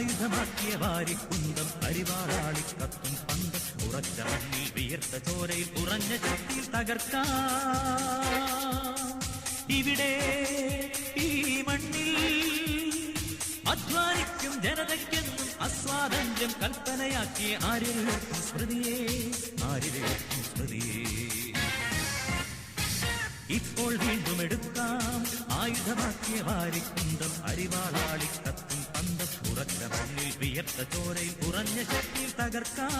ആയുധമാക്കിയ വാരിക്കുന്തം അരിവാളാളിക്കത്തും പന്തം ഉറച്ച മണ്ണിൽ വിയർത്ത ചോരയിൽ ഉറഞ്ഞ ശക്തിയിൽ തകർക്കാം ഇവിടെ ഈ മണ്ണിൽ അധ്വാനിക്കും ജനതയ്ക്കെന്നും അസ്വാതന്ത്ര്യം കൽപ്പനയാക്കിയ ആര്യരുയർത്തും സ്മൃതിയെ ആര്യരുയർത്തും സ്മൃതിയെ ഇപ്പോൾ വീണ്ടും എടുക്കാം ആയുധമാക്കിയ വാരിക്കുന്തം അരിവാളാളിക്കത്തും പന്തം ഉറച്ച മണ്ണിൽ വിയർത്ത ചോരയിൽ ഉറഞ്ഞ ശക്തിയിൽ തകർക്കാം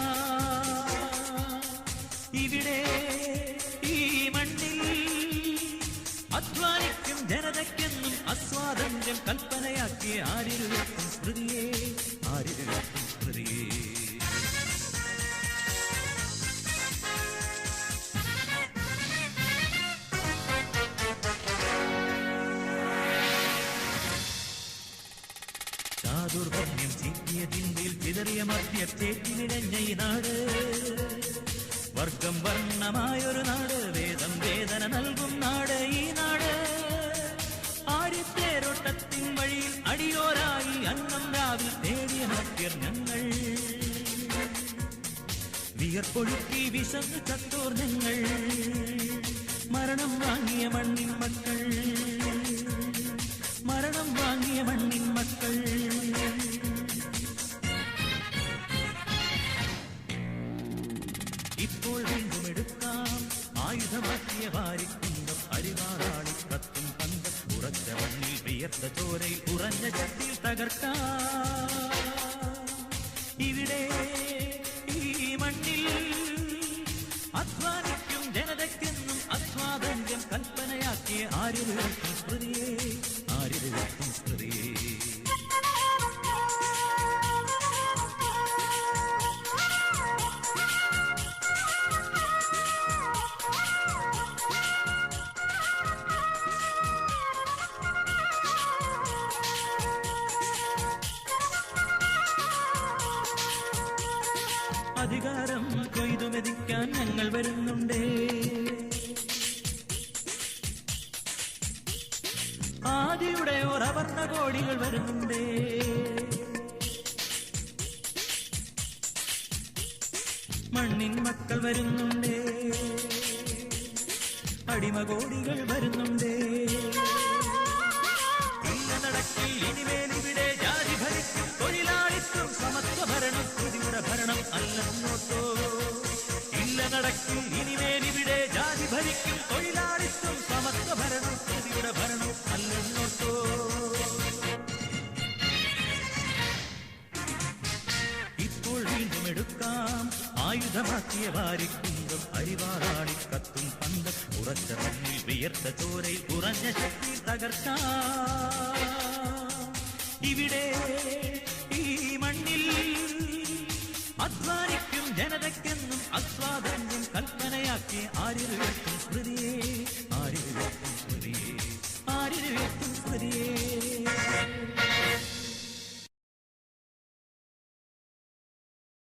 ഇവിടെ ഈ മണ്ണിൽ അധ്വാനിക്കും ജനതയ്ക്കെന്നും അസ്വാതന്ത്ര്യം കൽപ്പനയാക്കിയ ആര്യരുയർത്തും സ്മൃതിയെ ആര്യരുയർത്തും സ്മൃതിയെ ചാതുർവർണ്ണ്യം ചീറ്റിയ ചിന്തയിൽ ചിതറിയ മദ്യത്തേറ്റിനിഴഞ്ഞ ഈ നാട് വർഗം വർണ്ണമായൊരു നാട് വേദം വേദന നൽകും നാട് ഈ നാട് ആര്യത്തേരോട്ടത്തിൻ വഴിയിൽ അടിയോരായി അന്നം രാവിൽ നേടിയ മദ്യർ ഞങ്ങൾ വിയർപ്പൊഴുക്കി വിശന്ന് ചത്തോർ ഞങ്ങൾ മരണം വാങ്ങിയ മണ്ണിൻ മക്കൾ മരണം വാങ്ങിയ മണ്ണിൻ മക്കൾ ഇപ്പോൾ വീണ്ടും എടുക്കാം ആയുധമാക്കിയ വാരിക്കുന്തം അരിവാളാളിക്കത്തും പന്തം ഉറച്ച മണ്ണിൽ വിയർത്ത ചോരയിൽ ഉറഞ്ഞ ശക്തിയിൽ തകർക്കാം ഇവിടെ ഈ മണ്ണിൽ അധ്വാനിക്കും ജനതയ്ക്കെന്നും അസ്വാതന്ത്ര്യം കൽപ്പനയാക്കിയ ആര്യരുയർത്തും സ്മൃതിയെ ആര്യരുയർത്തും സ്മൃതിയെ അധികാരം കൊയ്തുമെതിക്കാൻ ഞങ്ങൾ വരുന്നുണ്ടേ ആദിയുടെ ഒരവർണ്ണ കോടികൾ വരുന്നുണ്ടേ മണ്ണിൻ മക്കൾ വരുന്നുണ്ടേ അടിമകോടികൾ വരുന്നുണ്ടേ ഇല്ല നടക്കി ഇനിമേലിവിടെ ജാതി ഭരിക്കും തൊഴിലാളിത്വം സമത്വ ഭരണം സ്തുതിയുടെ ഭരണം അല്ലെന്നോട്ടോ ഇല്ല നടക്കും ഇനിമേലിവിടെ ജാതി ഭരിക്കും തൊഴിലാളിത്വം സമത്വ ഭരണം സ്തുതിയുടെ ഭരണം അല്ലെന്നോട്ടോ ഇപ്പോൾ വീണ്ടും എടുക്കാം ആയുധമാക്കിയ വാരിക്കുന്തം അരിവാളാളിക്കത്തും പന്തം ഉറച്ച മണ്ണിൽ വിയർത്ത ചോരയിൽ ഉറഞ്ഞ ശക്തി തകർക്കാം ഇവിടെ ഈ മണ്ണിൽ അധ്വാനിക്കും ജന